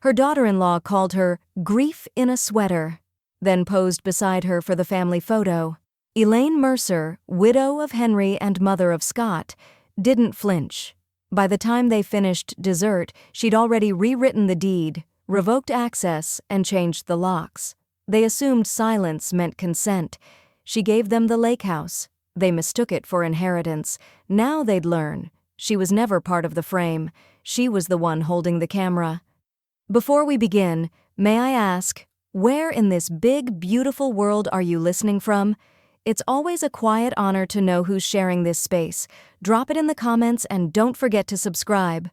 Her daughter-in-law called her grief in a sweater, then posed beside her for the family photo. Elaine Mercer, widow of Henry and mother of Scott, didn't flinch. By the time they finished dessert, she'd already rewritten the deed, revoked access, and changed the locks. They assumed silence meant consent. She gave them the lake house. They mistook it for inheritance. Now they'd learn. She was never part of the frame. She was the one holding the camera. Before we begin, may I ask, where in this big, beautiful world are you listening from? It's always a quiet honor to know who's sharing this space. Drop it in the comments and don't forget to subscribe.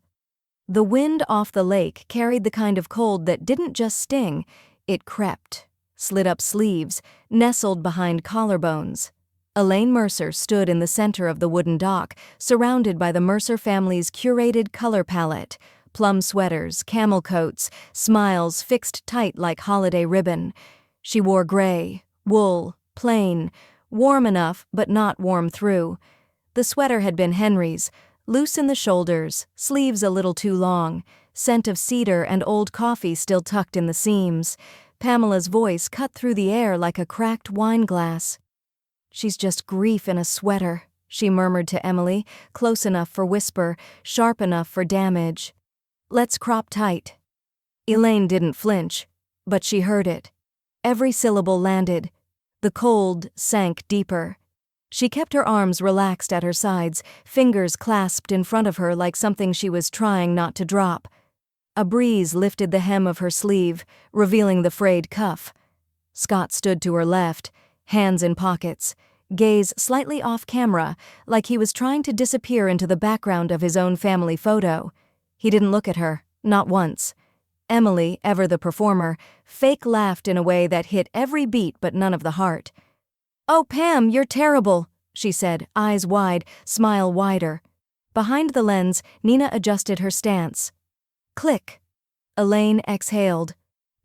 The wind off the lake carried the kind of cold that didn't just sting, it crept, slid up sleeves, nestled behind collarbones. Elaine Mercer stood in the center of the wooden dock, surrounded by the Mercer family's curated color palette: plum sweaters, camel coats, smiles fixed tight like holiday ribbon. She wore gray, wool, plain, warm enough but not warm through. The sweater had been Henry's, loose in the shoulders, sleeves a little too long, scent of cedar and old coffee still tucked in the seams. Pamela's voice cut through the air like a cracked wine glass. "She's just grief in a sweater," she murmured to Emily, close enough for whisper, sharp enough for damage. "Let's crop tight." Elaine didn't flinch, but she heard it. Every syllable landed. The cold sank deeper. She kept her arms relaxed at her sides, fingers clasped in front of her like something she was trying not to drop. A breeze lifted the hem of her sleeve, revealing the frayed cuff. Scott stood to her left, hands in pockets, gaze slightly off camera, like he was trying to disappear into the background of his own family photo. He didn't look at her, not once. Emily, ever the performer, fake laughed in a way that hit every beat but none of the heart. "Oh, Pam, you're terrible," she said, eyes wide, smile wider. Behind the lens, Nina adjusted her stance. Click. Elaine exhaled.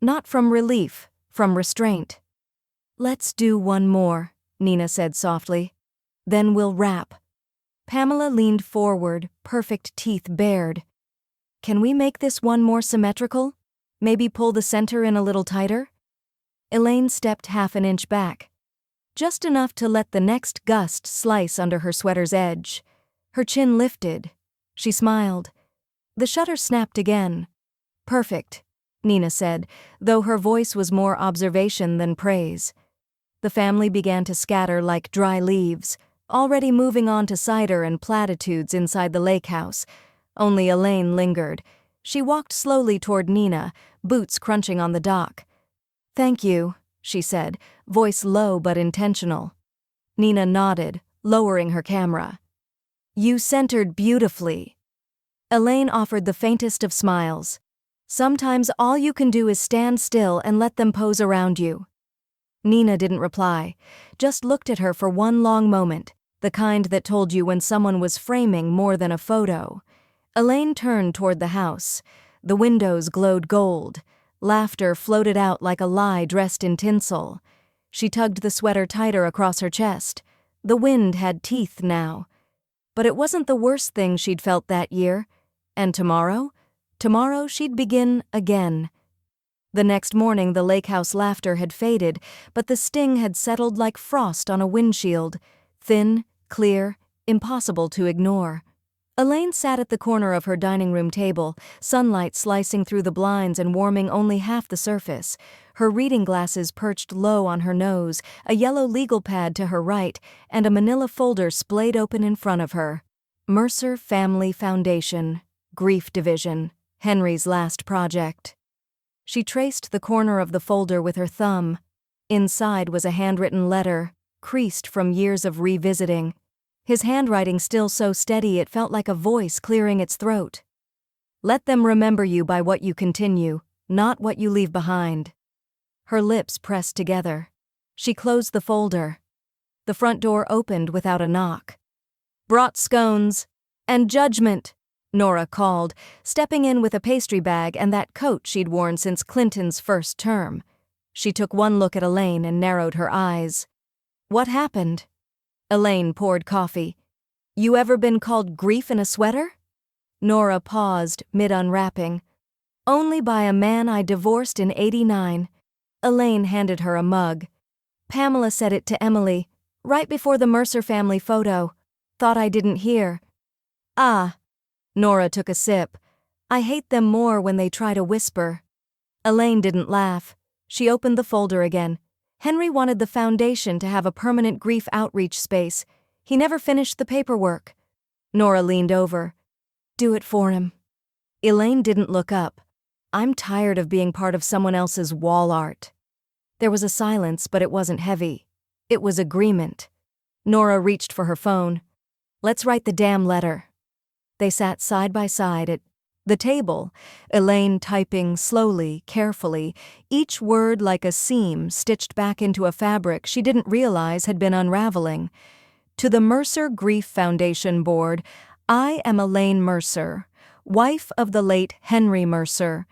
Not from relief, from restraint. "Let's do one more," Nina said softly. "Then we'll wrap." Pamela leaned forward, perfect teeth bared. "Can we make this one more symmetrical? Maybe pull the center in a little tighter?" Elaine stepped half an inch back. Just enough to let the next gust slice under her sweater's edge. Her chin lifted. She smiled. The shutter snapped again. "Perfect," Nina said, though her voice was more observation than praise. The family began to scatter like dry leaves, already moving on to cider and platitudes inside the lake house. Only Elaine lingered. She walked slowly toward Nina, boots crunching on the dock. "Thank you," she said, voice low but intentional. Nina nodded, lowering her camera. "You centered beautifully." Elaine offered the faintest of smiles. "Sometimes all you can do is stand still and let them pose around you." Nina didn't reply, just looked at her for one long moment, the kind that told you when someone was framing more than a photo. Elaine turned toward the house. The windows glowed gold. Laughter floated out like a lie dressed in tinsel. She tugged the sweater tighter across her chest. The wind had teeth now. But it wasn't the worst thing she'd felt that year. And tomorrow? Tomorrow she'd begin again. The next morning the lake house laughter had faded, but the sting had settled like frost on a windshield. Thin, clear, impossible to ignore. Elaine sat at the corner of her dining room table, sunlight slicing through the blinds and warming only half the surface. Her reading glasses perched low on her nose, a yellow legal pad to her right, and a manila folder splayed open in front of her. Mercer Family Foundation. Grief Division. Henry's last project. She traced the corner of the folder with her thumb. Inside was a handwritten letter, creased from years of revisiting. His handwriting still so steady it felt like a voice clearing its throat. "Let them remember you by what you continue, not what you leave behind." Her lips pressed together. She closed the folder. The front door opened without a knock. "Brought scones. And judgment," Nora called, stepping in with a pastry bag and that coat she'd worn since Clinton's first term. She took one look at Elaine and narrowed her eyes. "What happened?" Elaine poured coffee. "You ever been called grief in a sweater?" Nora paused, mid-unwrapping. Only by a man I divorced in '89. Elaine handed her a mug. Pamela said it to Emily, right before the Mercer family photo. Thought I didn't hear. Ah. Nora took a sip. I hate them more when they try to whisper. Elaine didn't laugh. She opened the folder again. Henry wanted the foundation to have a permanent grief outreach space. He never finished the paperwork. Nora leaned over. Do it for him. Elaine didn't look up. I'm tired of being part of someone else's wall art. There was a silence, but it wasn't heavy. It was agreement. Nora reached for her phone. Let's write the damn letter. They sat side by side at the table, Elaine typing slowly, carefully, each word like a seam stitched back into a fabric she didn't realize had been unraveling. To the Mercer Grief Foundation Board, I am Elaine Mercer, wife of the late Henry Mercer.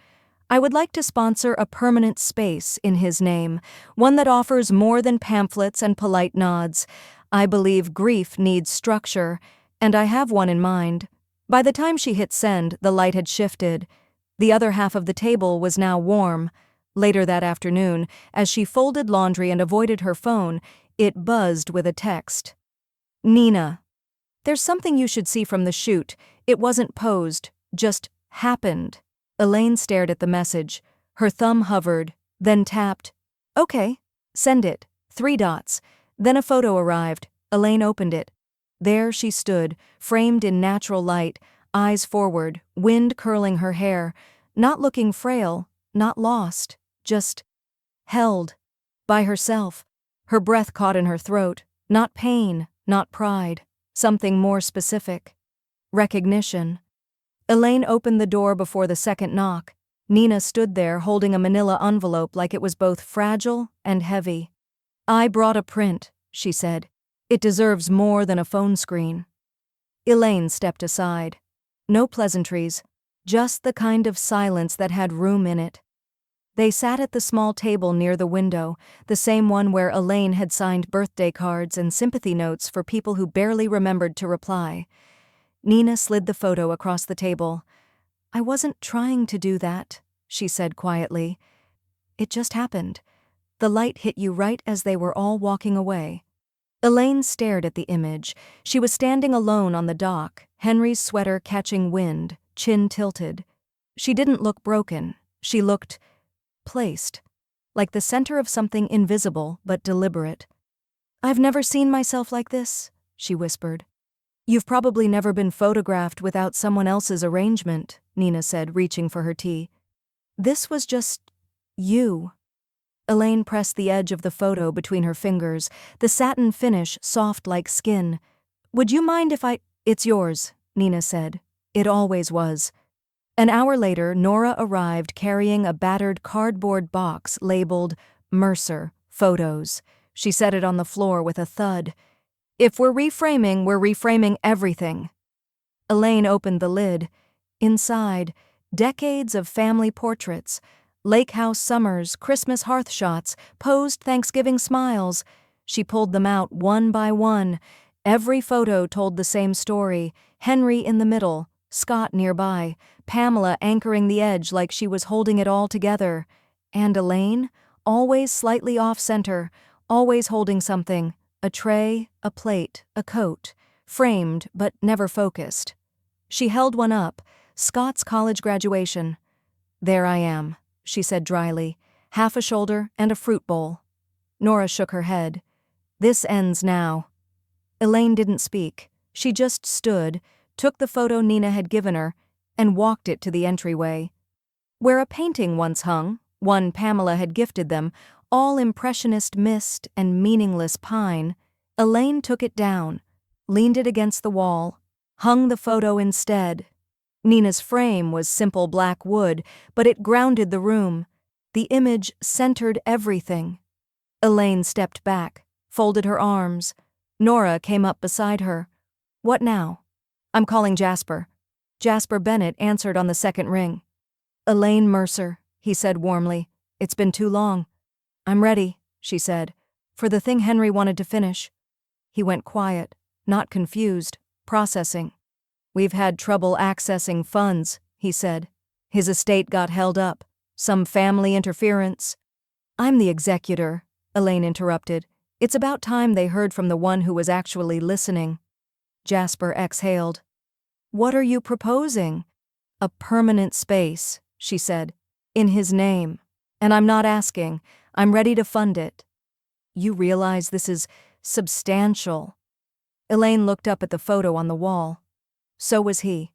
I would like to sponsor a permanent space in his name, one that offers more than pamphlets and polite nods. I believe grief needs structure, and I have one in mind. By the time she hit send, the light had shifted. The other half of the table was now warm. Later that afternoon, as she folded laundry and avoided her phone, it buzzed with a text. Nina. There's something you should see from the shoot. It wasn't posed, just happened. Elaine stared at the message. Her thumb hovered, then tapped. Okay, send it. 3 dots. Then a photo arrived. Elaine opened it. There she stood, framed in natural light, eyes forward, wind curling her hair, not looking frail, not lost, just held. By herself. Her breath caught in her throat, not pain, not pride, something more specific. Recognition. Elaine opened the door before the second knock. Nina stood there holding a manila envelope like it was both fragile and heavy. I brought a print, she said. It deserves more than a phone screen. Elaine stepped aside. No pleasantries, just the kind of silence that had room in it. They sat at the small table near the window, the same one where Elaine had signed birthday cards and sympathy notes for people who barely remembered to reply. Nina slid the photo across the table. I wasn't trying to do that, she said quietly. It just happened. The light hit you right as they were all walking away. Elaine stared at the image. She was standing alone on the dock, Henry's sweater catching wind, chin tilted. She didn't look broken. She looked placed, like the center of something invisible but deliberate. I've never seen myself like this, she whispered. You've probably never been photographed without someone else's arrangement, Nina said, reaching for her tea. This was just you. Elaine pressed the edge of the photo between her fingers, the satin finish soft like skin. Would you mind if I— It's yours, Nina said. It always was. An hour later, Nora arrived carrying a battered cardboard box labeled Mercer Photos. She set it on the floor with a thud. If we're reframing everything. Elaine opened the lid. Inside, decades of family portraits, lake house summers, Christmas hearth shots, posed Thanksgiving smiles. She pulled them out one by one. Every photo told the same story. Henry in the middle, Scott nearby, Pamela anchoring the edge like she was holding it all together. And Elaine, always slightly off-center, always holding something, a tray, a plate, a coat, framed but never focused. She held one up, Scott's college graduation. There I am, she said dryly, half a shoulder and a fruit bowl. Nora shook her head. This ends now. Elaine didn't speak. She just stood, took the photo Nina had given her, and walked it to the entryway. Where a painting once hung, one Pamela had gifted them, all impressionist mist and meaningless pine, Elaine took it down, leaned it against the wall, hung the photo instead. Nina's frame was simple black wood, but it grounded the room. The image centered everything. Elaine stepped back, folded her arms. Nora came up beside her. What now? I'm calling Jasper. Jasper Bennett answered on the second ring. Elaine Mercer, he said warmly. It's been too long. I'm ready, she said, for the thing Henry wanted to finish. He went quiet, not confused, processing. We've had trouble accessing funds, he said. His estate got held up. Some family interference. I'm the executor, Elaine interrupted. It's about time they heard from the one who was actually listening. Jasper exhaled. What are you proposing? A permanent space, she said, in his name. And I'm not asking. I'm ready to fund it. You realize this is substantial. Elaine looked up at the photo on the wall. So was he.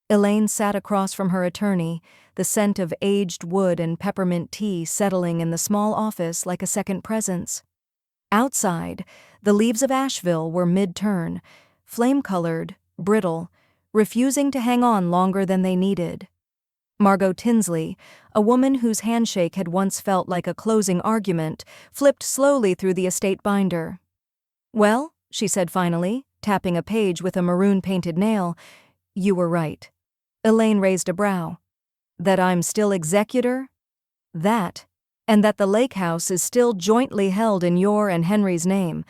Elaine sat across from her attorney, the scent of aged wood and peppermint tea settling in the small office like a second presence. Outside, the leaves of Asheville were mid-turn, flame-colored, brittle, refusing to hang on longer than they needed. Margot Tinsley, a woman whose handshake had once felt like a closing argument, flipped slowly through the estate binder. Well, she said finally, tapping a page with a maroon-painted nail, you were right. Elaine raised a brow. That I'm still executor? That, and that the lake house is still jointly held in your and Henry's name.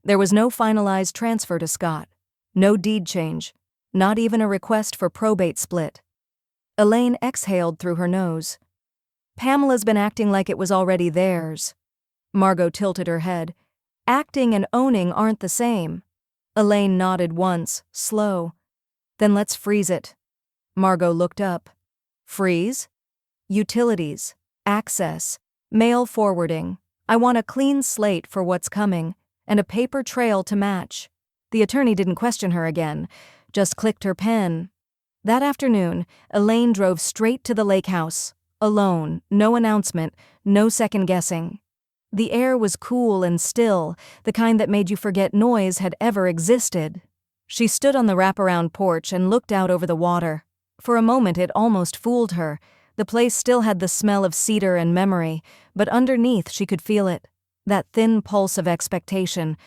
There was no finalized transfer to Scott. No deed change. Not even a request for probate split. Elaine exhaled through her nose. Pamela's been acting like it was already theirs. Margot tilted her head. Acting and owning aren't the same. Elaine nodded once, slow. Then let's freeze it. Margot looked up. Freeze? Utilities, access, mail forwarding. I want a clean slate for what's coming, and a paper trail to match. The attorney didn't question her again, just clicked her pen. That afternoon, Elaine drove straight to the lake house, alone, no announcement, no second guessing. The air was cool and still, the kind that made you forget noise had ever existed. She stood on the wraparound porch and looked out over the water. For a moment it almost fooled her. The place still had the smell of cedar and memory, but underneath she could feel it. That thin pulse of expectation.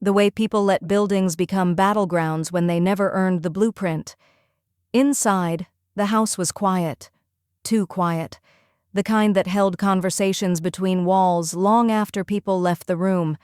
The way people let buildings become battlegrounds when they never earned the blueprint. Inside, the house was quiet. Too quiet. The kind that held conversations between walls long after people left the room.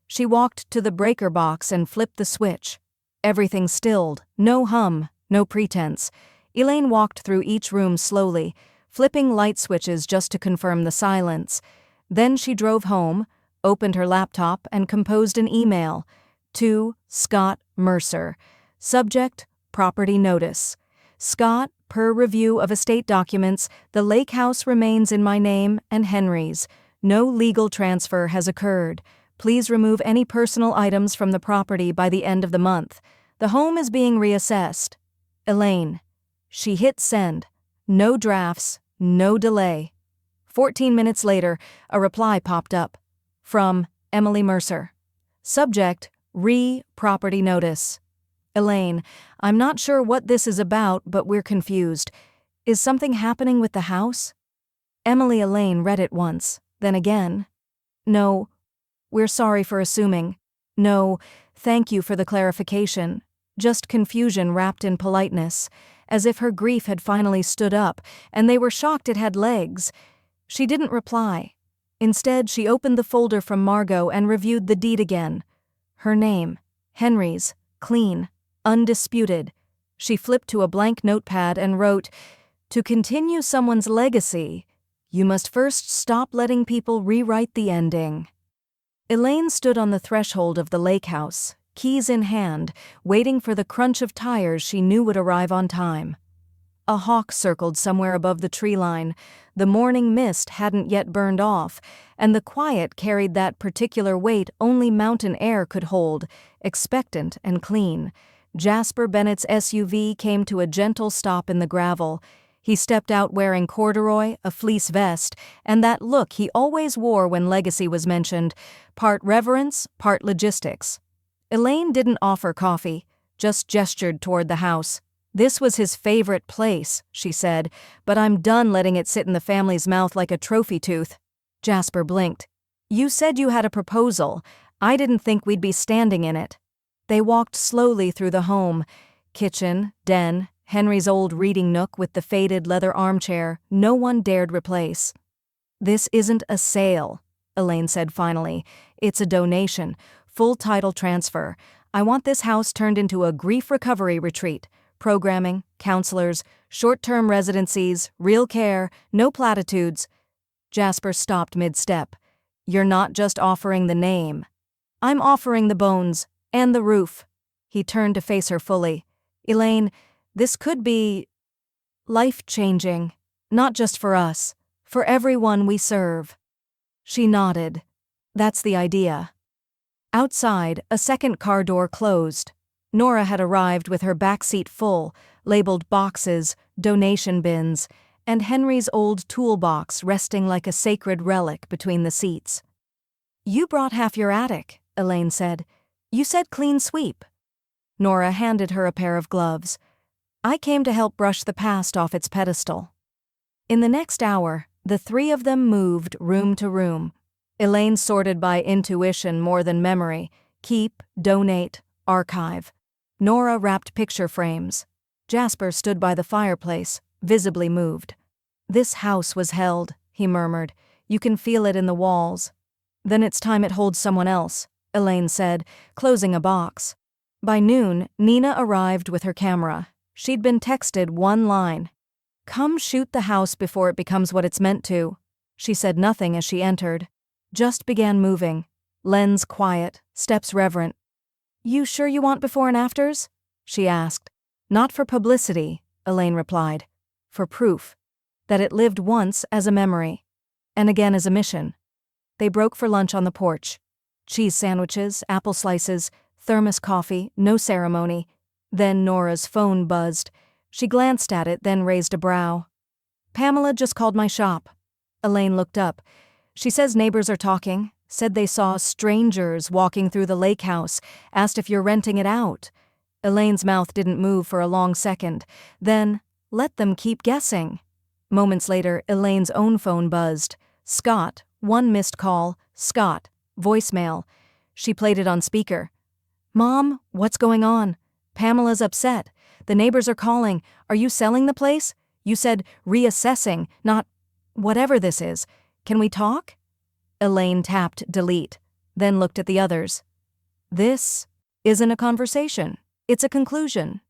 She walked to the breaker box and flipped the switch. Everything stilled. No hum. No pretense. Elaine walked through each room slowly, flipping light switches just to confirm the silence. Then she drove home, opened her laptop, and composed an email. To Scott Mercer. Subject, property notice. Scott, per review of estate documents, the lake house remains in my name and Henry's. No legal transfer has occurred. Please remove any personal items from the property by the end of the month. The home is being reassessed. Elaine. She hit send. No drafts, no delay. 14 minutes later, a reply popped up. From Emily Mercer. Subject, property notice. Elaine, I'm not sure what this is about, but we're confused. Is something happening with the house? Emily Elaine read it once, then again. No, we're sorry for assuming. No, thank you for the clarification. Just confusion wrapped in politeness, as if her grief had finally stood up, and they were shocked it had legs. She didn't reply. Instead, she opened the folder from Margot and reviewed the deed again. Her name, Henry's, clean, undisputed. She flipped to a blank notepad and wrote, To continue someone's legacy, you must first stop letting people rewrite the ending. Elaine stood on the threshold of the lake house, keys in hand, waiting for the crunch of tires she knew would arrive on time. A hawk circled somewhere above the tree line. The morning mist hadn't yet burned off, and the quiet carried that particular weight only mountain air could hold, expectant and clean. Jasper Bennett's SUV came to a gentle stop in the gravel. He stepped out wearing corduroy, a fleece vest, and that look he always wore when legacy was mentioned, part reverence, part logistics. Elaine didn't offer coffee, just gestured toward the house. This was his favorite place, she said, but I'm done letting it sit in the family's mouth like a trophy tooth. Jasper blinked. You said you had a proposal. I didn't think we'd be standing in it. They walked slowly through the home. Kitchen, den, Henry's old reading nook with the faded leather armchair no one dared replace. This isn't a sale, Elaine said finally. It's a donation. Full title transfer. I want this house turned into a grief recovery retreat. Programming, counselors, Short-term residencies, real care, no platitudes. Jasper stopped mid-step. You're not just offering the name. I'm offering the bones and the roof. He turned to face her fully. Elaine, this could be life-changing, not just for us, for everyone we serve. She nodded. That's the idea. Outside, a second car door closed. Nora had arrived with her backseat full, labeled boxes, donation bins, and Henry's old toolbox resting like a sacred relic between the seats. You brought half your attic, Elaine said. You said clean sweep. Nora handed her a pair of gloves. I came to help brush the past off its pedestal. In the next hour, the three of them moved room to room. Elaine sorted by intuition more than memory. Keep, donate, archive. Nora wrapped picture frames. Jasper stood by the fireplace, visibly moved. This house was held, he murmured. You can feel it in the walls. Then it's time it holds someone else, Elaine said, closing a box. By noon, Nina arrived with her camera. She'd been texted one line. Come shoot the house before it becomes what it's meant to. She said nothing as she entered. Just began moving. Lens quiet, steps reverent. You sure you want before and afters? She asked. Not for publicity, Elaine replied. For proof. That it lived once as a memory. And again as a mission. They broke for lunch on the porch. Cheese sandwiches, apple slices, thermos coffee, no ceremony. Then Nora's phone buzzed. She glanced at it, then raised a brow. Pamela just called my shop. Elaine looked up. She says neighbors are talking, said they saw strangers walking through the lake house, asked if you're renting it out. Elaine's mouth didn't move for a long second. Then, let them keep guessing. Moments later, Elaine's own phone buzzed. Scott, one missed call. Scott, voicemail. She played it on speaker. Mom, what's going on? Pamela's upset. The neighbors are calling. Are you selling the place? You said reassessing, not whatever this is. Can we talk? Elaine tapped delete, then looked at the others. This isn't a conversation. It's a conclusion.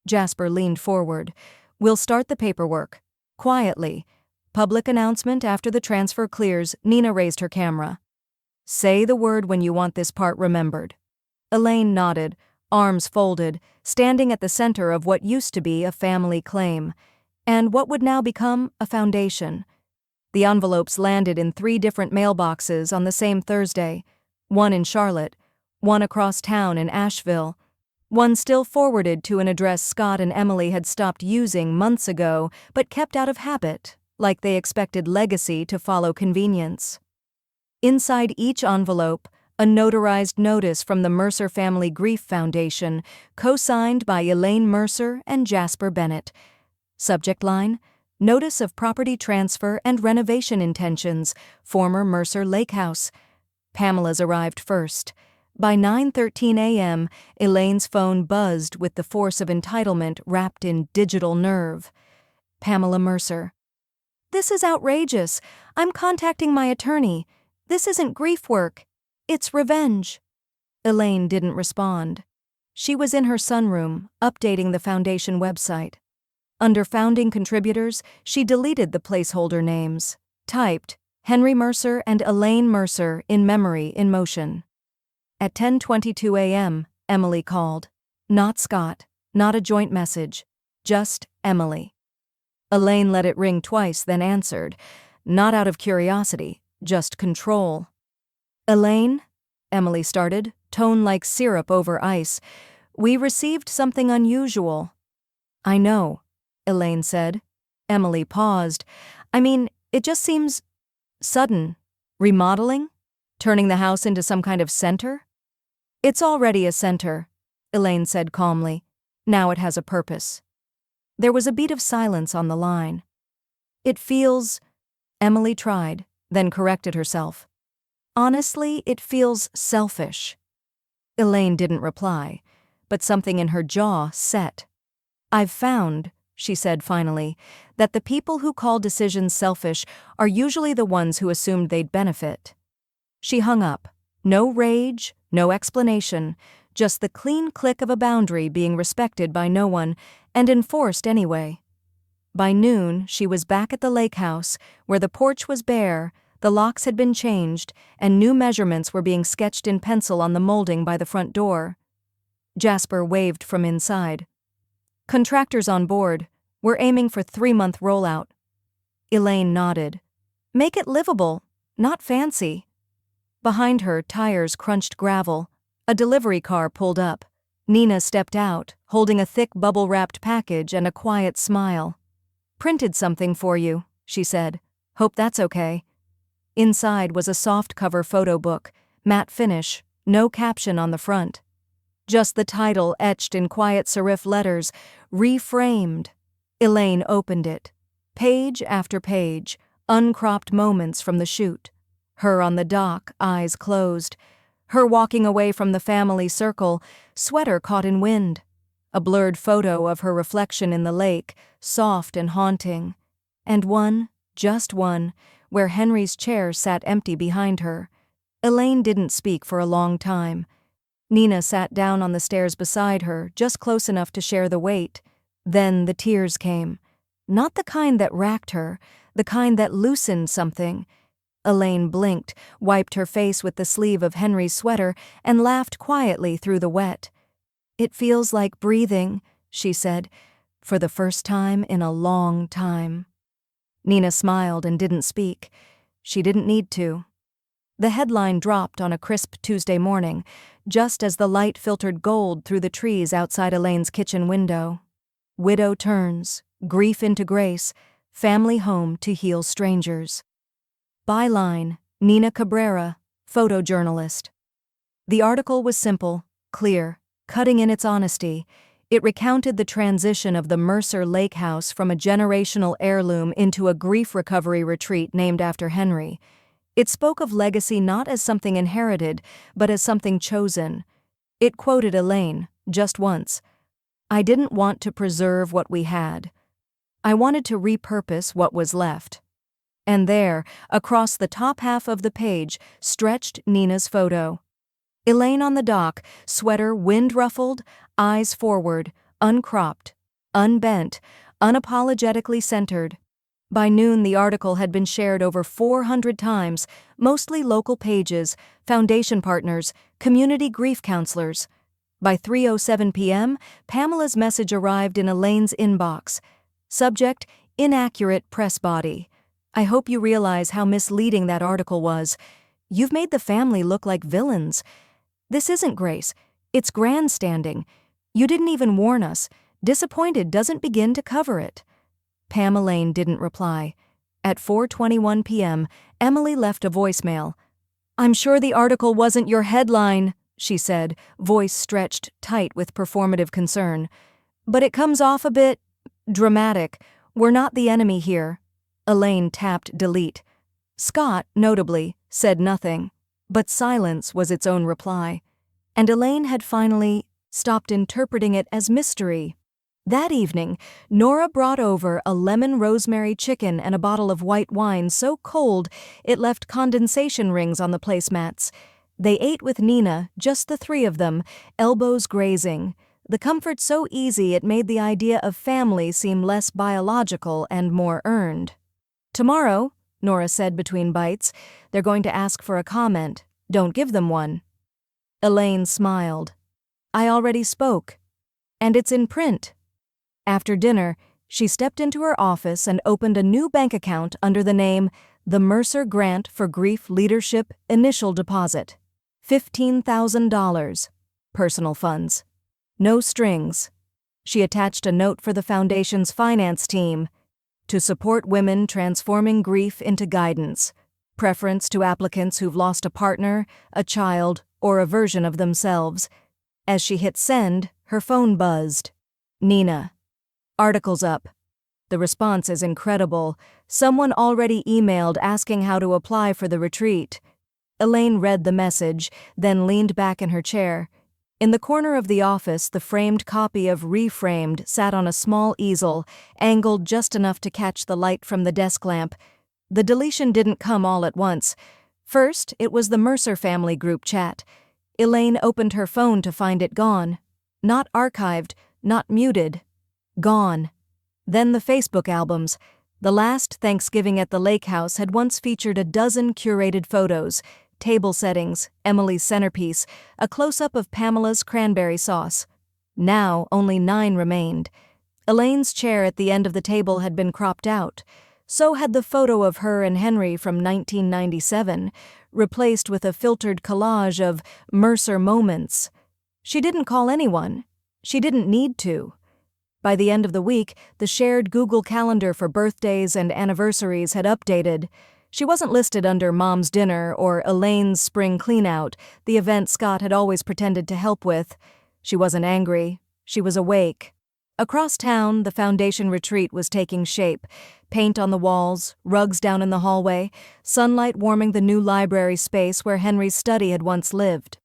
Jasper leaned forward. We'll start the paperwork. Quietly. Public announcement after the transfer clears. Nina raised her camera. Say the word when you want this part remembered. Elaine nodded, arms folded, standing at the center of what used to be a family claim, and what would now become a foundation. The envelopes landed in 3 different mailboxes on the same Thursday, one in Charlotte, one across town in Asheville, one still forwarded to an address Scott and Emily had stopped using months ago but kept out of habit, like they expected legacy to follow convenience. Inside each envelope, a notarized notice from the Mercer Family Grief Foundation, co-signed by Elaine Mercer and Jasper Bennett. Subject line: Notice of property transfer and renovation intentions, former Mercer Lake House. Pamela's arrived first. By 9:13 a.m., Elaine's phone buzzed with the force of entitlement wrapped in digital nerve. Pamela Mercer. This is outrageous. I'm contacting my attorney. This isn't grief work. It's revenge. Elaine didn't respond. She was in her sunroom, updating the foundation website. Under founding contributors, she deleted the placeholder names, typed Henry Mercer and Elaine Mercer in memory in motion. At 10:22 a.m., Emily called. Not Scott, not a joint message, just Emily. Elaine let it ring twice, then answered, not out of curiosity, just control. Elaine, Emily started, tone like syrup over ice. We received something unusual. I know, Elaine said. Emily paused. I mean, it just seems sudden. Remodeling? Turning the house into some kind of center? It's already a center, Elaine said calmly. Now it has a purpose. There was a beat of silence on the line. It feels... Emily tried, then corrected herself. Honestly, it feels selfish. Elaine didn't reply, but something in her jaw set. I've found, she said finally, that the people who call decisions selfish are usually the ones who assumed they'd benefit. She hung up. No rage, no explanation, just the clean click of a boundary being respected by no one and enforced anyway. By noon, she was back at the lake house, where the porch was bare, the locks had been changed, and new measurements were being sketched in pencil on the molding by the front door. Jasper waved from inside. "Contractors on board. We're aiming for 3-month rollout." Elaine nodded. "Make it livable, not fancy." Behind her, tires crunched gravel. A delivery car pulled up. Nina stepped out, holding a thick bubble-wrapped package and a quiet smile. "Printed something for you," she said. "Hope that's okay." Inside was a soft-cover photo book, matte finish, no caption on the front. Just the title etched in quiet serif letters, Reframed. Elaine opened it. Page after page, uncropped moments from the shoot. Her on the dock, eyes closed. Her walking away from the family circle, sweater caught in wind. A blurred photo of her reflection in the lake, soft and haunting. And one, just one, where Henry's chair sat empty behind her. Elaine didn't speak for a long time. Nina sat down on the stairs beside her, just close enough to share the weight. Then the tears came. Not the kind that racked her, the kind that loosened something. Elaine blinked, wiped her face with the sleeve of Henry's sweater, and laughed quietly through the wet. "It feels like breathing," she said, "for the first time in a long time." Nina smiled and didn't speak. She didn't need to. The headline dropped on a crisp Tuesday morning, just as the light filtered gold through the trees outside Elaine's kitchen window. "Widow turns, grief into grace, family home to heal strangers." Byline, Nina Cabrera, photojournalist. The article was simple, clear, cutting in its honesty. It recounted the transition of the Mercer Lake House from a generational heirloom into a grief recovery retreat named after Henry. It spoke of legacy not as something inherited, but as something chosen. It quoted Elaine, just once. "I didn't want to preserve what we had. I wanted to repurpose what was left." And there, across the top half of the page, stretched Nina's photo. Elaine on the dock, sweater wind-ruffled, eyes forward, uncropped, unbent, unapologetically centered. By noon, the article had been shared over 400 times, mostly local pages, foundation partners, community grief counselors. By 3:07 p.m., Pamela's message arrived in Elaine's inbox. Subject, inaccurate press body. "I hope you realize how misleading that article was. You've made the family look like villains. This isn't grace. It's grandstanding. You didn't even warn us. Disappointed doesn't begin to cover it." Pam Elaine didn't reply. At 4:21 p.m., Emily left a voicemail. "I'm sure the article wasn't your headline," she said, voice stretched tight with performative concern. "But it comes off a bit dramatic. We're not the enemy here." Elaine tapped delete. Scott, notably, said nothing, but silence was its own reply. And Elaine had finally stopped interpreting it as mystery. That evening, Nora brought over a lemon rosemary chicken and a bottle of white wine so cold it left condensation rings on the placemats. They ate with Nina, just the three of them, elbows grazing. The comfort so easy it made the idea of family seem less biological and more earned. "Tomorrow," Nora said between bites, "they're going to ask for a comment. Don't give them one." Elaine smiled. "I already spoke. And it's in print." After dinner, she stepped into her office and opened a new bank account under the name The Mercer Grant for Grief Leadership Initial Deposit. $15,000. Personal funds. No strings. She attached a note for the foundation's finance team. To support women transforming grief into guidance. Preference to applicants who've lost a partner, a child, or a version of themselves. As she hit send, her phone buzzed. "Nina. Article's up. The response is incredible. Someone already emailed asking how to apply for the retreat." Elaine read the message, then leaned back in her chair. In the corner of the office, the framed copy of Reframed sat on a small easel, angled just enough to catch the light from the desk lamp. The deletion didn't come all at once. First, it was the Mercer family group chat. Elaine opened her phone to find it gone. Not archived, not muted. Gone. Then the Facebook albums. The last Thanksgiving at the lake house had once featured a dozen curated photos, table settings, Emily's centerpiece, a close-up of Pamela's cranberry sauce. Now only 9 remained. Elaine's chair at the end of the table had been cropped out. So had the photo of her and Henry from 1997, replaced with a filtered collage of Mercer moments. She didn't call anyone. She didn't need to. By the end of the week, the shared Google Calendar for birthdays and anniversaries had updated. She wasn't listed under Mom's Dinner or Elaine's Spring Cleanout, the event Scott had always pretended to help with. She wasn't angry. She was awake. Across town, the foundation retreat was taking shape. Paint on the walls, rugs down in the hallway, sunlight warming the new library space where Henry's study had once lived.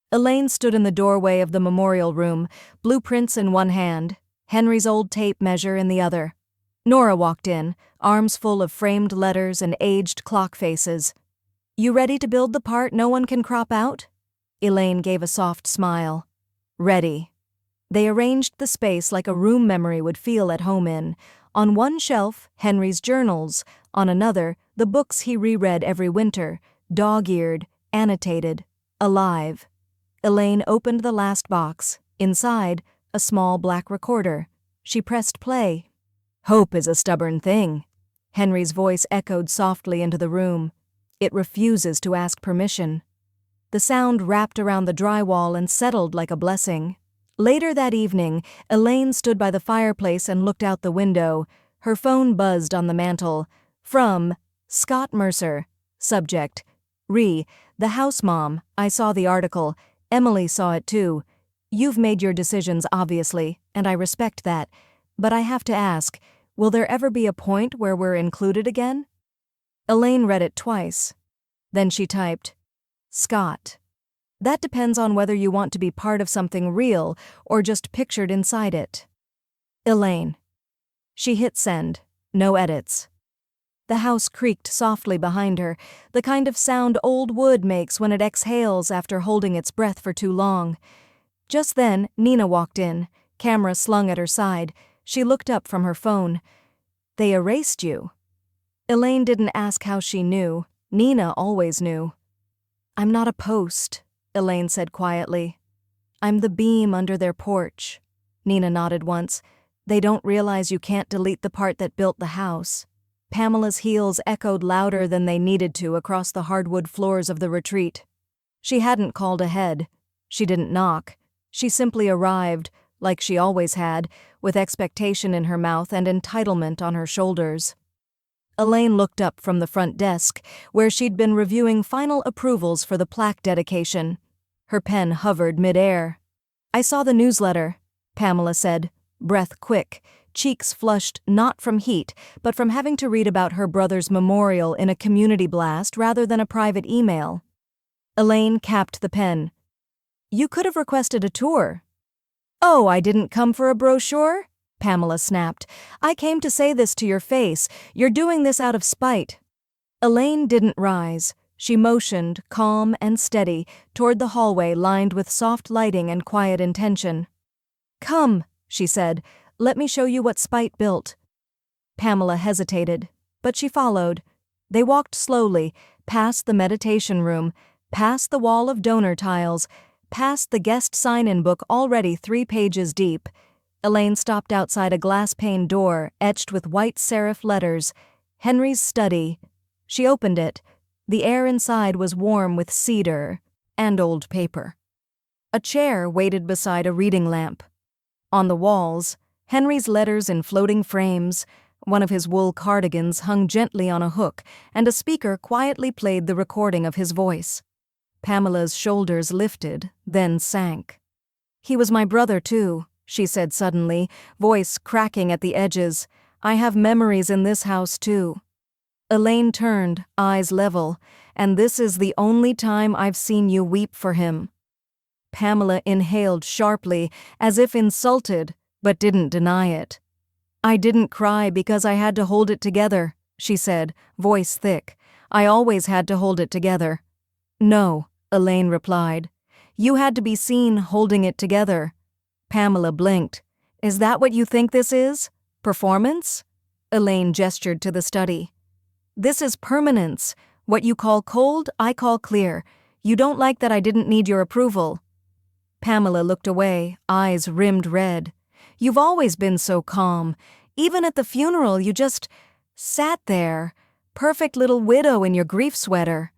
Elaine stood in the doorway of the memorial room, blueprints in one hand, Henry's old tape measure in the other. Nora walked in, arms full of framed letters and aged clock faces. "You ready to build the part no one can crop out?" Elaine gave a soft smile. "Ready." They arranged the space like a room memory would feel at home in. On one shelf, Henry's journals. On another, the books he reread every winter, dog-eared, annotated, alive. Elaine opened the last box. Inside, a small black recorder. She pressed play. "Hope is a stubborn thing." Henry's voice echoed softly into the room. "It refuses to ask permission." The sound wrapped around the drywall and settled like a blessing. Later that evening, Elaine stood by the fireplace and looked out the window. Her phone buzzed on the mantel. From Scott Mercer. Subject: The house mom. I saw the article. Emily saw it too. You've made your decisions, obviously, and I respect that. But I have to ask, will there ever be a point where we're included again? Elaine read it twice. Then she typed, Scott. That depends on whether you want to be part of something real or just pictured inside it. Elaine. She hit send. No edits. The house creaked softly behind her, the kind of sound old wood makes when it exhales after holding its breath for too long. Just then, Nina walked in, camera slung at her side. She looked up from her phone. "They erased you." Elaine didn't ask how she knew. Nina always knew. "I'm not a post," Elaine said quietly. "I'm the beam under their porch." Nina nodded once. "They don't realize you can't delete the part that built the house." Pamela's heels echoed louder than they needed to across the hardwood floors of the retreat. She hadn't called ahead. She didn't knock. She simply arrived, like she always had, with expectation in her mouth and entitlement on her shoulders. Elaine looked up from the front desk, where she'd been reviewing final approvals for the plaque dedication. Her pen hovered mid-air. "I saw the newsletter," Pamela said, breath quick, cheeks flushed not from heat, but from having to read about her brother's memorial in a community blast rather than a private email. Elaine capped the pen. "You could have requested a tour." "Oh, I didn't come for a brochure?" Pamela snapped. "I came to say this to your face. You're doing this out of spite." Elaine didn't rise. She motioned, calm and steady, toward the hallway lined with soft lighting and quiet intention. "Come," she said. "Let me show you what spite built." Pamela hesitated, but she followed. They walked slowly, past the meditation room, past the wall of donor tiles, past the guest sign-in book already 3 pages deep. Elaine stopped outside a glass-pane door etched with white serif letters, Henry's study. She opened it. The air inside was warm with cedar and old paper. A chair waited beside a reading lamp. On the walls, Henry's letters in floating frames, one of his wool cardigans hung gently on a hook, and a speaker quietly played the recording of his voice. Pamela's shoulders lifted, then sank. "He was my brother, too," she said suddenly, voice cracking at the edges. "I have memories in this house, too." Elaine turned, eyes level. "And this is the only time I've seen you weep for him." Pamela inhaled sharply, as if insulted, but didn't deny it. "I didn't cry because I had to hold it together," she said, voice thick. "I always had to hold it together." "No," Elaine replied. "You had to be seen holding it together." Pamela blinked. "Is that what you think this is?" Performance? Elaine gestured to the study. This is permanence. What you call cold, I call clear. You don't like that I didn't need your approval. Pamela looked away, eyes rimmed red. You've always been so calm. Even at the funeral, you just sat there. Perfect little widow in your grief sweater.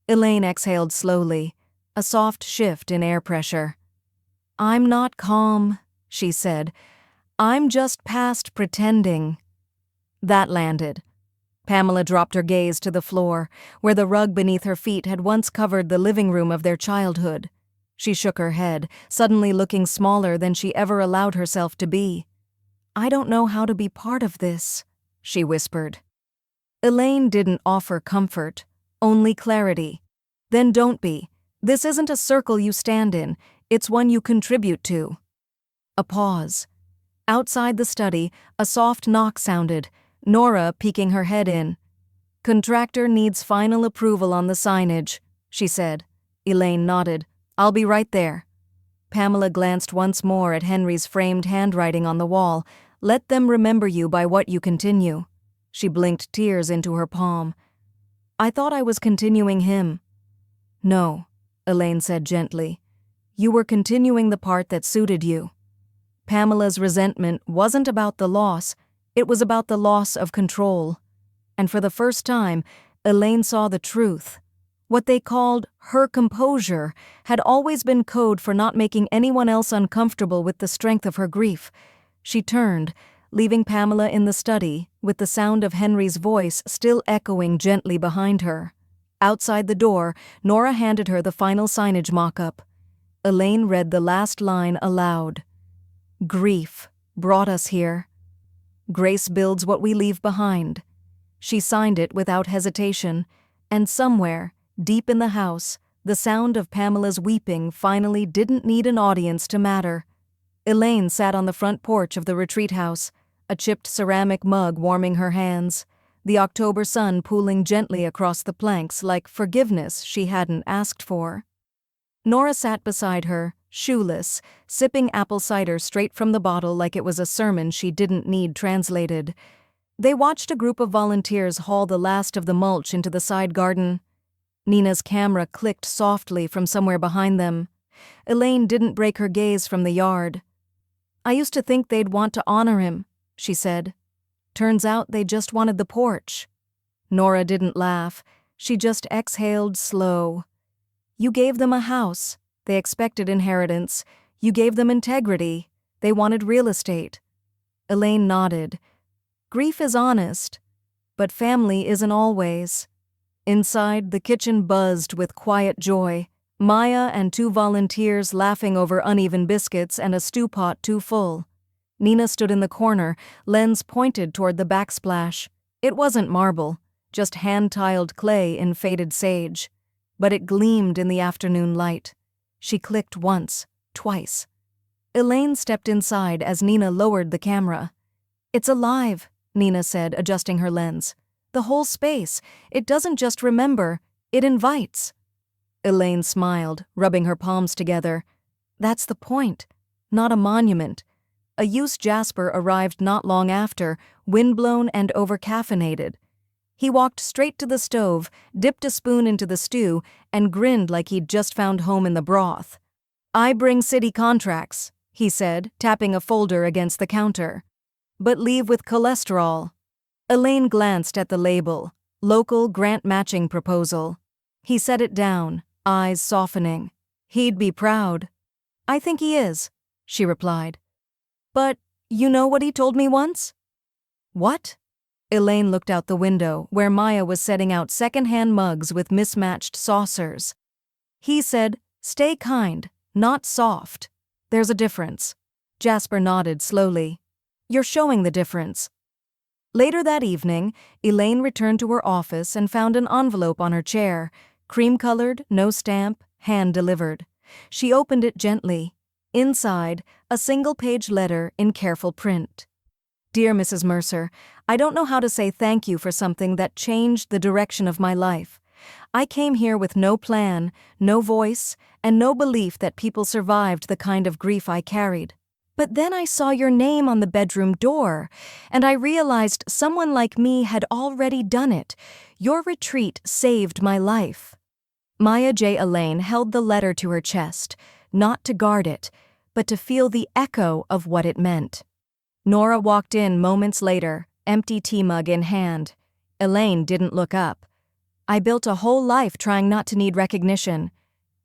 Elaine exhaled slowly, a soft shift in air pressure. I'm not calm, she said. I'm just past pretending. That landed. Pamela dropped her gaze to the floor, where the rug beneath her feet had once covered the living room of their childhood. She shook her head, suddenly looking smaller than she ever allowed herself to be. I don't know how to be part of this, she whispered. Elaine didn't offer comfort, only clarity. Then don't be. This isn't a circle you stand in, it's one you contribute to. A pause. Outside the study, a soft knock sounded, Nora peeking her head in. Contractor needs final approval on the signage, she said. Elaine nodded. I'll be right there. Pamela glanced once more at Henry's framed handwriting on the wall. Let them remember you by what you continue. She blinked tears into her palm. I thought I was continuing him. No, Elaine said gently. You were continuing the part that suited you. Pamela's resentment wasn't about the loss, it was about the loss of control. And for the first time, Elaine saw the truth. What they called her composure had always been code for not making anyone else uncomfortable with the strength of her grief. She turned, leaving Pamela in the study, with the sound of Henry's voice still echoing gently behind her. Outside the door, Nora handed her the final signage mock-up. Elaine read the last line aloud. Grief brought us here. Grace builds what we leave behind. She signed it without hesitation, and somewhere, deep in the house, the sound of Pamela's weeping finally didn't need an audience to matter. Elaine sat on the front porch of the retreat house, a chipped ceramic mug warming her hands, the October sun pooling gently across the planks like forgiveness she hadn't asked for. Nora sat beside her, shoeless, sipping apple cider straight from the bottle like it was a sermon she didn't need translated. They watched a group of volunteers haul the last of the mulch into the side garden. Nina's camera clicked softly from somewhere behind them. Elaine didn't break her gaze from the yard. I used to think they'd want to honor him, she said. Turns out they just wanted the porch. Nora didn't laugh. She just exhaled slow. You gave them a house. They expected inheritance. You gave them integrity. They wanted real estate. Elaine nodded. Grief is honest, but family isn't always. Inside, the kitchen buzzed with quiet joy. Maya and 2 volunteers laughing over uneven biscuits and a stew pot too full. Nina stood in the corner, lens pointed toward the backsplash. It wasn't marble, just hand-tiled clay in faded sage. But it gleamed in the afternoon light. She clicked once, twice. Elaine stepped inside as Nina lowered the camera. It's alive, Nina said, adjusting her lens. The whole space. It doesn't just remember, it invites. Elaine smiled, rubbing her palms together. That's the point. Not a monument. A used Jasper arrived not long after, windblown and over-caffeinated. He walked straight to the stove, dipped a spoon into the stew, and grinned like he'd just found home in the broth. I bring city contracts, he said, tapping a folder against the counter. But leave with cholesterol. Elaine glanced at the label, local grant matching proposal. He set it down, eyes softening. He'd be proud. I think he is, she replied. But you know what he told me once? What? Elaine looked out the window, where Maya was setting out second-hand mugs with mismatched saucers. He said, stay kind, not soft. There's a difference. Jasper nodded slowly. You're showing the difference. Later that evening, Elaine returned to her office and found an envelope on her chair, cream-colored, no stamp, hand-delivered. She opened it gently. Inside, a single-page letter in careful print. Dear Mrs. Mercer, I don't know how to say thank you for something that changed the direction of my life. I came here with no plan, no voice, and no belief that people survived the kind of grief I carried. But then I saw your name on the bedroom door, and I realized someone like me had already done it. Your retreat saved my life." Maya J. Elaine held the letter to her chest, not to guard it, but to feel the echo of what it meant. Nora walked in moments later, empty tea mug in hand. Elaine didn't look up. "I built a whole life trying not to need recognition.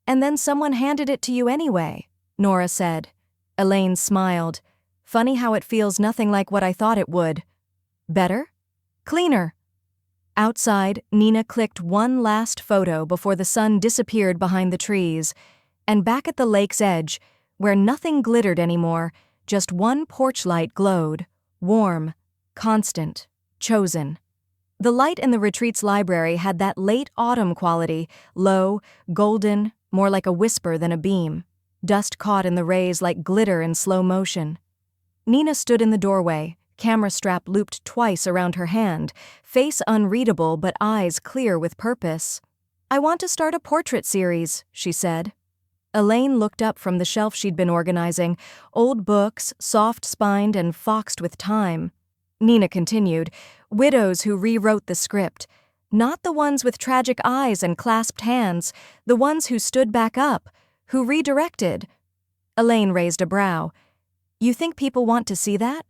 And then someone handed it to you anyway," Nora said. Elaine smiled. "Funny how it feels nothing like what I thought it would." "Better? Cleaner?" Outside, Nina clicked one last photo before the sun disappeared behind the trees, and back at the lake's edge, where nothing glittered anymore, just one porch light glowed, warm, constant, chosen. The light in the retreat's library had that late autumn quality, low, golden, more like a whisper than a beam, dust caught in the rays like glitter in slow motion. Nina stood in the doorway, camera strap looped twice around her hand, face unreadable but eyes clear with purpose. "I want to start a portrait series," she said. Elaine looked up from the shelf she'd been organizing, old books, soft-spined and foxed with time. Nina continued, "Widows who rewrote the script. Not the ones with tragic eyes and clasped hands, the ones who stood back up, who redirected." Elaine raised a brow. "You think people want to see that?"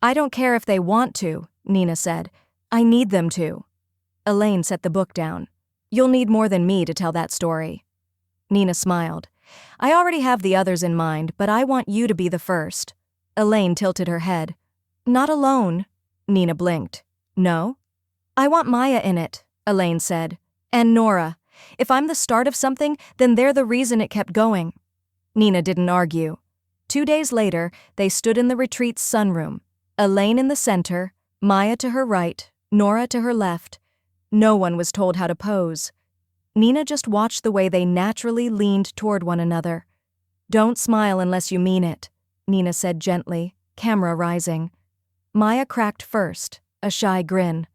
"I don't care if they want to," Nina said. "I need them to." Elaine set the book down. "You'll need more than me to tell that story." Nina smiled. "I already have the others in mind, but I want you to be the first." Elaine tilted her head. "Not alone." Nina blinked. "No?" "I want Maya in it," Elaine said. "And Nora. If I'm the start of something, then they're the reason it kept going." Nina didn't argue. 2 days later, they stood in the retreat's sunroom. Elaine in the center, Maya to her right, Nora to her left. No one was told how to pose. Nina just watched the way they naturally leaned toward one another. "Don't smile unless you mean it," Nina said gently, camera rising. Maya cracked first, a shy grin.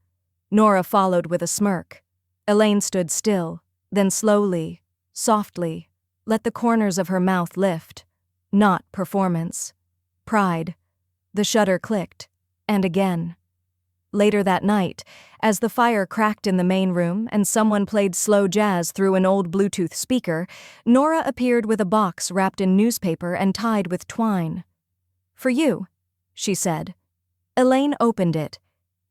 Nora followed with a smirk. Elaine stood still, then slowly, softly, let the corners of her mouth lift. Not performance. Pride. The shutter clicked, and again. Later that night, as the fire cracked in the main room and someone played slow jazz through an old Bluetooth speaker, Nora appeared with a box wrapped in newspaper and tied with twine. "For you," she said. Elaine opened it.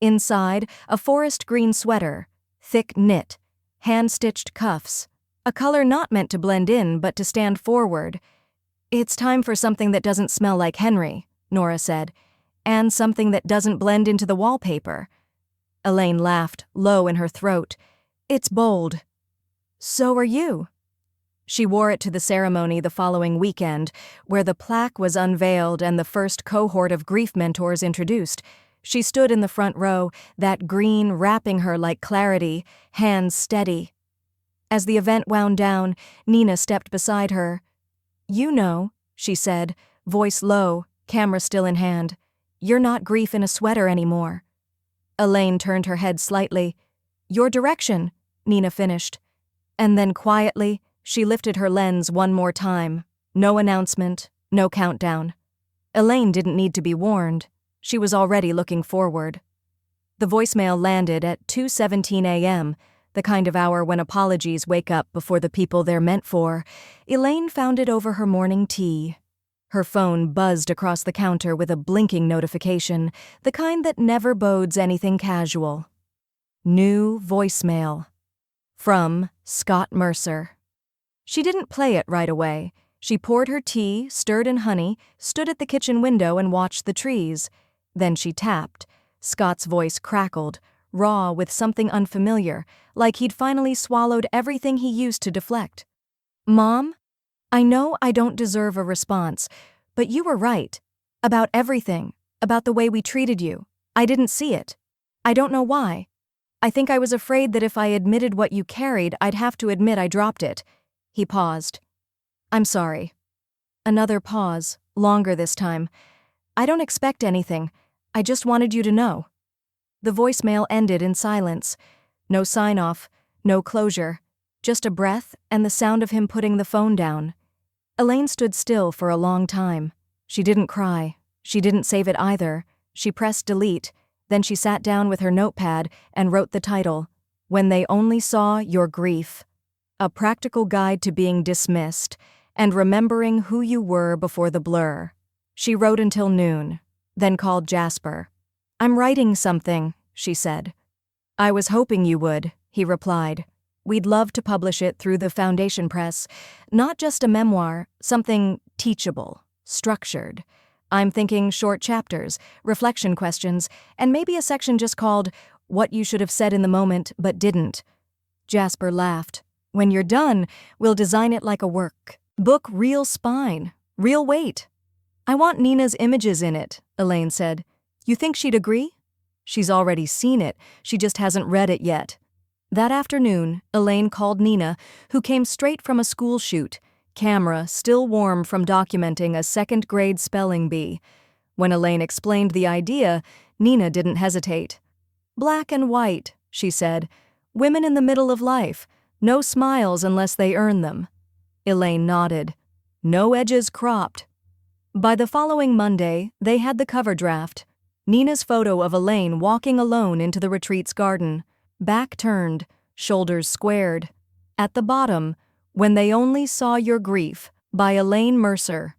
Inside, a forest green sweater, thick knit, hand-stitched cuffs, a color not meant to blend in but to stand forward. "It's time for something that doesn't smell like Henry," Nora said, "and something that doesn't blend into the wallpaper." Elaine laughed, low in her throat. "It's bold." "So are you." She wore it to the ceremony the following weekend, where the plaque was unveiled and the first cohort of grief mentors introduced. She stood in the front row, that green wrapping her like clarity, hands steady. As the event wound down, Nina stepped beside her. "You know," she said, voice low, camera still in hand. "You're not grief in a sweater anymore." Elaine turned her head slightly. "Your direction," Nina finished. And then quietly, she lifted her lens one more time. No announcement, no countdown. Elaine didn't need to be warned. She was already looking forward. The voicemail landed at 2:17 a.m., the kind of hour when apologies wake up before the people they're meant for. Elaine found it over her morning tea. Her phone buzzed across the counter with a blinking notification, the kind that never bodes anything casual. New voicemail. From Scott Mercer. She didn't play it right away. She poured her tea, stirred in honey, stood at the kitchen window and watched the trees. Then she tapped. Scott's voice crackled, raw with something unfamiliar, like he'd finally swallowed everything he used to deflect. "Mom? I know I don't deserve a response, but you were right. About everything. About the way we treated you. I didn't see it. I don't know why. I think I was afraid that if I admitted what you carried, I'd have to admit I dropped it." He paused. "I'm sorry." Another pause, longer this time. "I don't expect anything. I just wanted you to know." The voicemail ended in silence. No sign-off, no closure, just a breath and the sound of him putting the phone down. Elaine stood still for a long time. She didn't cry. She didn't save it either. She pressed delete, then she sat down with her notepad and wrote the title, When They Only Saw Your Grief. A practical guide to being dismissed and remembering who you were before the blur. She wrote until noon, then called Jasper. "I'm writing something," she said. "I was hoping you would," he replied. "We'd love to publish it through the Foundation Press. Not just a memoir, something teachable, structured. I'm thinking short chapters, reflection questions, and maybe a section just called What You Should Have Said in the Moment But Didn't." Jasper laughed. "When you're done, we'll design it like a work. Book, real spine, real weight." "I want Nina's images in it," Elaine said. "You think she'd agree?" "She's already seen it, she just hasn't read it yet." That afternoon, Elaine called Nina, who came straight from a school shoot, camera still warm from documenting a second-grade spelling bee. When Elaine explained the idea, Nina didn't hesitate. "Black and white," she said. "Women in the middle of life. No smiles unless they earn them." Elaine nodded. "No edges cropped." By the following Monday, they had the cover draft. Nina's photo of Elaine walking alone into the retreat's garden, back turned, shoulders squared. At the bottom, When They Only Saw Your Grief, by Elaine Mercer.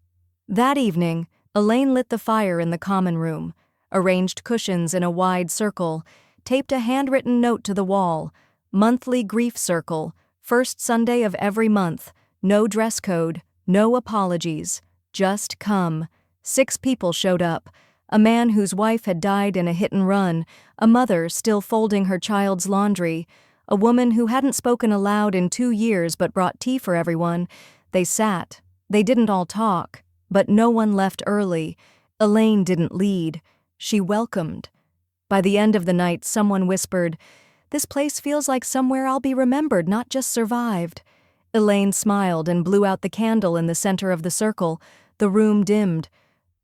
That evening, Elaine lit the fire in the common room, arranged cushions in a wide circle, taped a handwritten note to the wall, "Monthly grief circle, first Sunday of every month, no dress code, no apologies, just come." 6 people showed up. A man whose wife had died in a hit and run, a mother still folding her child's laundry, a woman who hadn't spoken aloud in 2 years but brought tea for everyone. They sat. They didn't all talk, but no one left early. Elaine didn't lead. She welcomed. By the end of the night, someone whispered, "This place feels like somewhere I'll be remembered, not just survived." Elaine smiled and blew out the candle in the center of the circle. The room dimmed,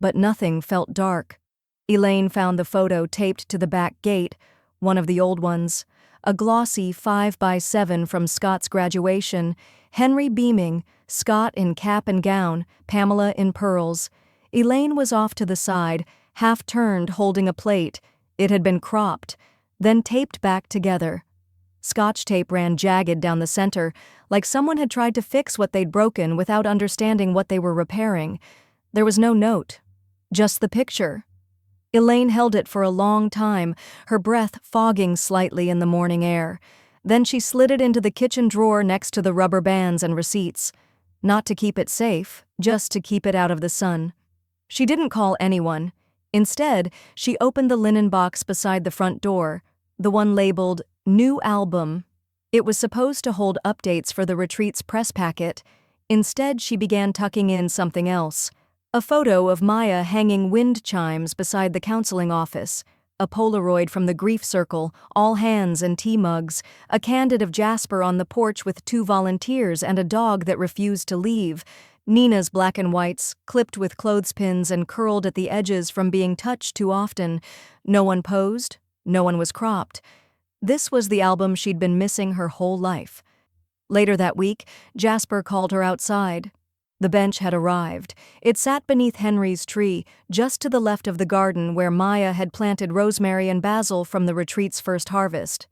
but nothing felt dark. Elaine found the photo taped to the back gate, one of the old ones. A glossy 5x7 from Scott's graduation, Henry beaming, Scott in cap and gown, Pamela in pearls. Elaine was off to the side, half-turned, holding a plate. It had been cropped, then taped back together. Scotch tape ran jagged down the center, like someone had tried to fix what they'd broken without understanding what they were repairing. There was no note, just the picture. Elaine held it for a long time, her breath fogging slightly in the morning air. Then she slid it into the kitchen drawer next to the rubber bands and receipts. Not to keep it safe, just to keep it out of the sun. She didn't call anyone. Instead, she opened the linen box beside the front door, the one labeled New Album. It was supposed to hold updates for the retreat's press packet. Instead, she began tucking in something else. A photo of Maya hanging wind chimes beside the counseling office, a Polaroid from the grief circle, all hands and tea mugs, a candid of Jasper on the porch with 2 volunteers and a dog that refused to leave, Nina's black and whites, clipped with clothespins and curled at the edges from being touched too often. No one posed, no one was cropped. This was the album she'd been missing her whole life. Later that week, Jasper called her outside. The bench had arrived. It sat beneath Henry's tree, just to the left of the garden where Maya had planted rosemary and basil from the retreat's first harvest.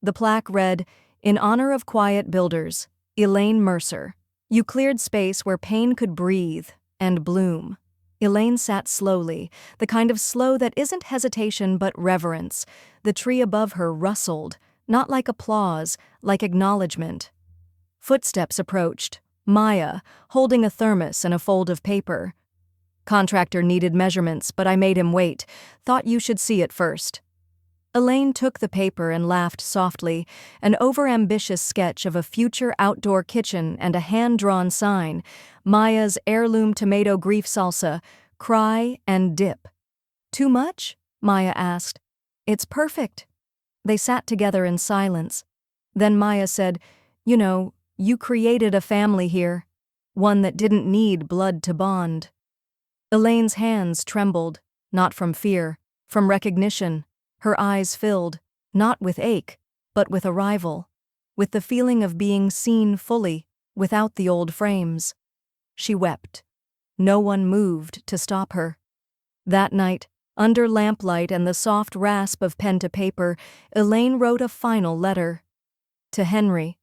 The plaque read, "In honor of quiet builders, Elaine Mercer. You cleared space where pain could breathe and bloom." Elaine sat slowly, the kind of slow that isn't hesitation but reverence. The tree above her rustled, not like applause, like acknowledgement. Footsteps approached. Maya, holding a thermos and a fold of paper. "Contractor needed measurements, but I made him wait. Thought you should see it first." Elaine took the paper and laughed softly, an overambitious sketch of a future outdoor kitchen and a hand-drawn sign, Maya's heirloom tomato grief salsa, cry and dip. "Too much?" Maya asked. "It's perfect." They sat together in silence. Then Maya said, "You know, you created a family here, one that didn't need blood to bond." Elaine's hands trembled, not from fear, from recognition. Her eyes filled, not with ache, but with arrival, with the feeling of being seen fully, without the old frames. She wept. No one moved to stop her. That night, under lamplight and the soft rasp of pen to paper, Elaine wrote a final letter. To Henry.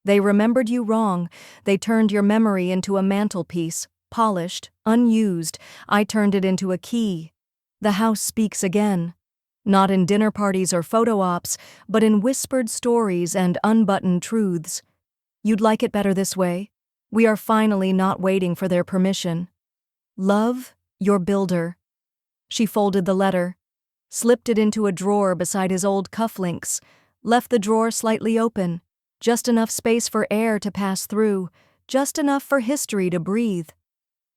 They remembered you wrong. They turned your memory into a mantelpiece, polished, unused. I turned it into a key. The house speaks again. Not in dinner parties or photo ops, but in whispered stories and unbuttoned truths. You'd like it better this way? We are finally not waiting for their permission. Love, your builder. She folded the letter, slipped it into a drawer beside his old cufflinks, left the drawer slightly open, just enough space for air to pass through, just enough for history to breathe.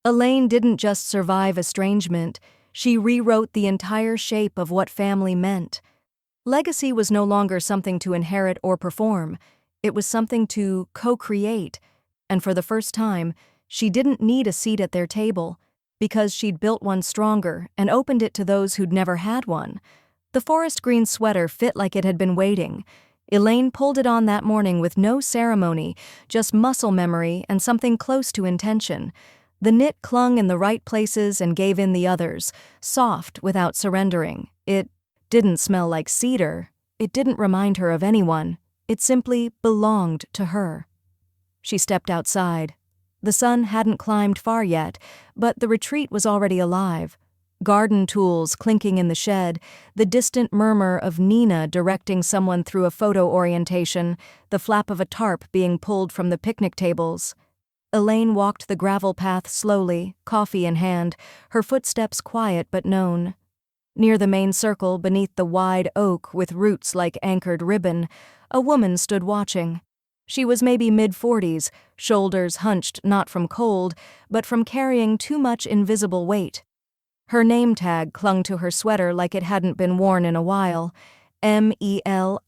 Elaine didn't just survive estrangement, she rewrote the entire shape of what family meant. Legacy was no longer something to inherit or perform, it was something to co-create, and for the first time, she didn't need a seat at their table, because she'd built one stronger and opened it to those who'd never had one. The forest green sweater fit like it had been waiting. Elaine pulled it on that morning with no ceremony, just muscle memory and something close to intention. The knit clung in the right places and gave in the others, soft without surrendering. It didn't smell like cedar. It didn't remind her of anyone. It simply belonged to her. She stepped outside. The sun hadn't climbed far yet, but the retreat was already alive. Garden tools clinking in the shed, the distant murmur of Nina directing someone through a photo orientation, the flap of a tarp being pulled from the picnic tables. Elaine walked the gravel path slowly, coffee in hand, her footsteps quiet but known. Near the main circle, beneath the wide oak with roots like anchored ribbon, a woman stood watching. She was maybe mid-40s, shoulders hunched not from cold, but from carrying too much invisible weight. Her name tag clung to her sweater like it hadn't been worn in a while, Melissa.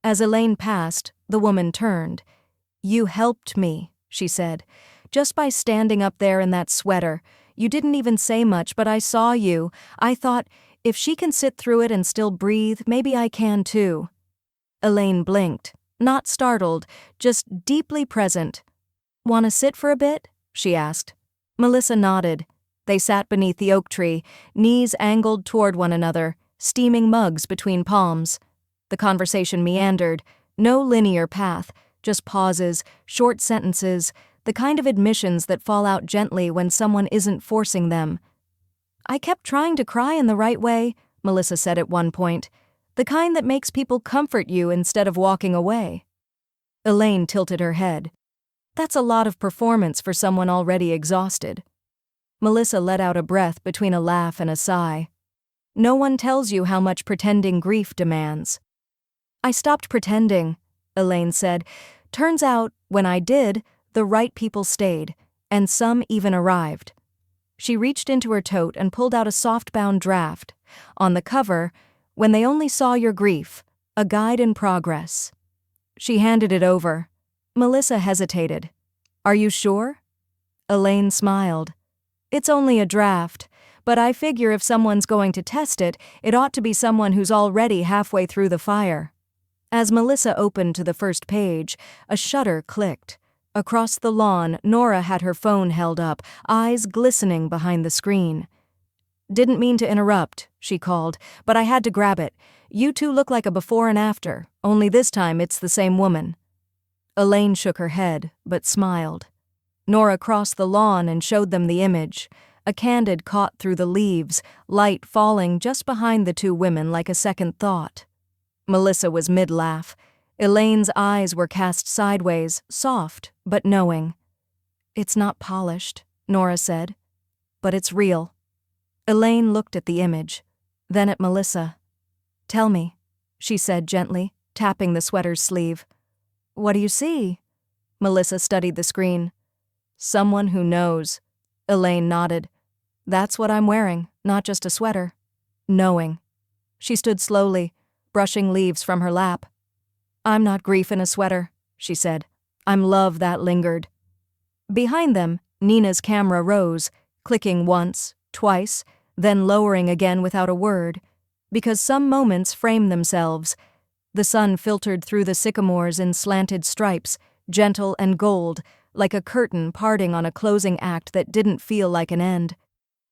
As Elaine passed, the woman turned. "You helped me," she said, "just by standing up there in that sweater. You didn't even say much, but I saw you. I thought, if she can sit through it and still breathe, maybe I can too." Elaine blinked, not startled, just deeply present. "Want to sit for a bit?" she asked. Melissa nodded. They sat beneath the oak tree, knees angled toward one another, steaming mugs between palms. The conversation meandered, no linear path, just pauses, short sentences, the kind of admissions that fall out gently when someone isn't forcing them. "I kept trying to cry in the right way," Melissa said at one point. "The kind that makes people comfort you instead of walking away." Elaine tilted her head. "That's a lot of performance for someone already exhausted." Melissa let out a breath between a laugh and a sigh. "No one tells you how much pretending grief demands." "I stopped pretending," Elaine said. "Turns out, when I did, the right people stayed, and some even arrived." She reached into her tote and pulled out a soft-bound draft. On the cover, "When They Only Saw Your Grief, a Guide in Progress." She handed it over. Melissa hesitated. "Are you sure?" Elaine smiled. "It's only a draft, but I figure if someone's going to test it, it ought to be someone who's already halfway through the fire." As Melissa opened to the first page, a shutter clicked. Across the lawn, Nora had her phone held up, eyes glistening behind the screen. "Didn't mean to interrupt," she called, "but I had to grab it. You two look like a before and after, only this time it's the same woman." Elaine shook her head, but smiled. Nora crossed the lawn and showed them the image, a candid caught through the leaves, light falling just behind the two women like a second thought. Melissa was mid-laugh. Elaine's eyes were cast sideways, soft, but knowing. "It's not polished," Nora said, "but it's real." Elaine looked at the image, then at Melissa. "Tell me," she said gently, tapping the sweater's sleeve. "What do you see?" Melissa studied the screen. "Someone who knows." Elaine nodded. "That's what I'm wearing, not just a sweater." Knowing. She stood slowly, brushing leaves from her lap. "I'm not grief in a sweater," she said. "I'm love that lingered." Behind them, Nina's camera rose, clicking once, twice, then lowering again without a word, because some moments frame themselves. The sun filtered through the sycamores in slanted stripes, gentle and gold, like a curtain parting on a closing act that didn't feel like an end.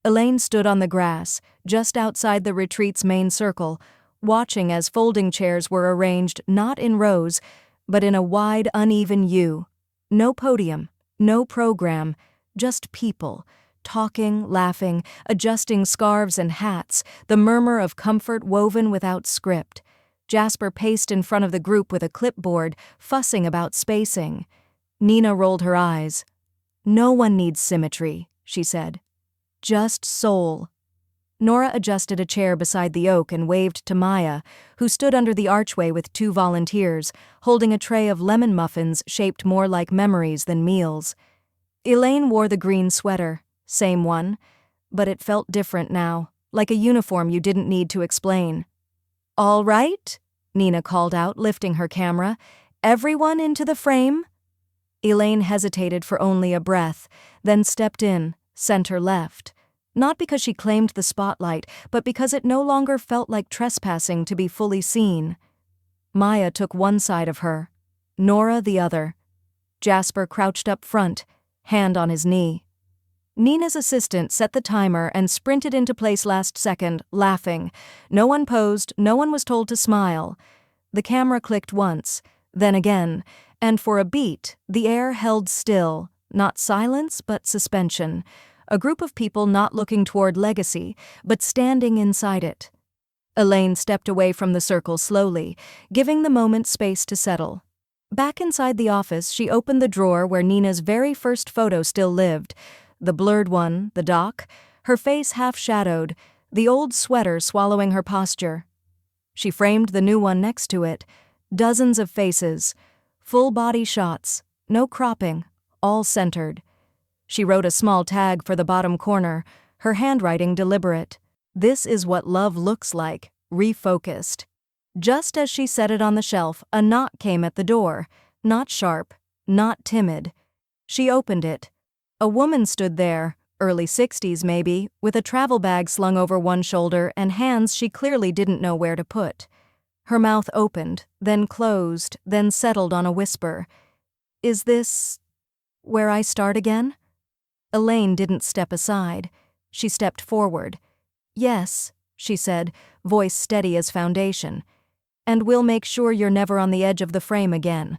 Elaine stood on the grass, just outside the retreat's main circle, watching as folding chairs were arranged not in rows, but in a wide, uneven U. No podium, no program, just people, talking, laughing, adjusting scarves and hats, the murmur of comfort woven without script. Jasper paced in front of the group with a clipboard, fussing about spacing. Nina rolled her eyes. "No one needs symmetry," she said. "Just soul." Nora adjusted a chair beside the oak and waved to Maya, who stood under the archway with 2 volunteers, holding a tray of lemon muffins shaped more like memories than meals. Elaine wore the green sweater, same one, but it felt different now, like a uniform you didn't need to explain. "All right," Nina called out, lifting her camera. "Everyone into the frame?" Elaine hesitated for only a breath, then stepped in, center left. Not because she claimed the spotlight, but because it no longer felt like trespassing to be fully seen. Maya took one side of her, Nora the other. Jasper crouched up front, hand on his knee. Nina's assistant set the timer and sprinted into place last second, laughing. No one posed, no one was told to smile. The camera clicked once, then again, and for a beat, the air held still, not silence but suspension. A group of people not looking toward legacy, but standing inside it. Elaine stepped away from the circle slowly, giving the moment space to settle. Back inside the office, she opened the drawer where Nina's very first photo still lived. The blurred one, the doc, her face half-shadowed, the old sweater swallowing her posture. She framed the new one next to it. Dozens of faces, full-body shots, no cropping, all centered. She wrote a small tag for the bottom corner, her handwriting deliberate. "This is what love looks like, refocused." Just as she set it on the shelf, a knock came at the door. Not sharp, not timid. She opened it. A woman stood there, early 60s maybe, with a travel bag slung over one shoulder and hands she clearly didn't know where to put. Her mouth opened, then closed, then settled on a whisper. "Is this where I start again?" Elaine didn't step aside. She stepped forward. "Yes," she said, voice steady as foundation. "And we'll make sure you're never on the edge of the frame again.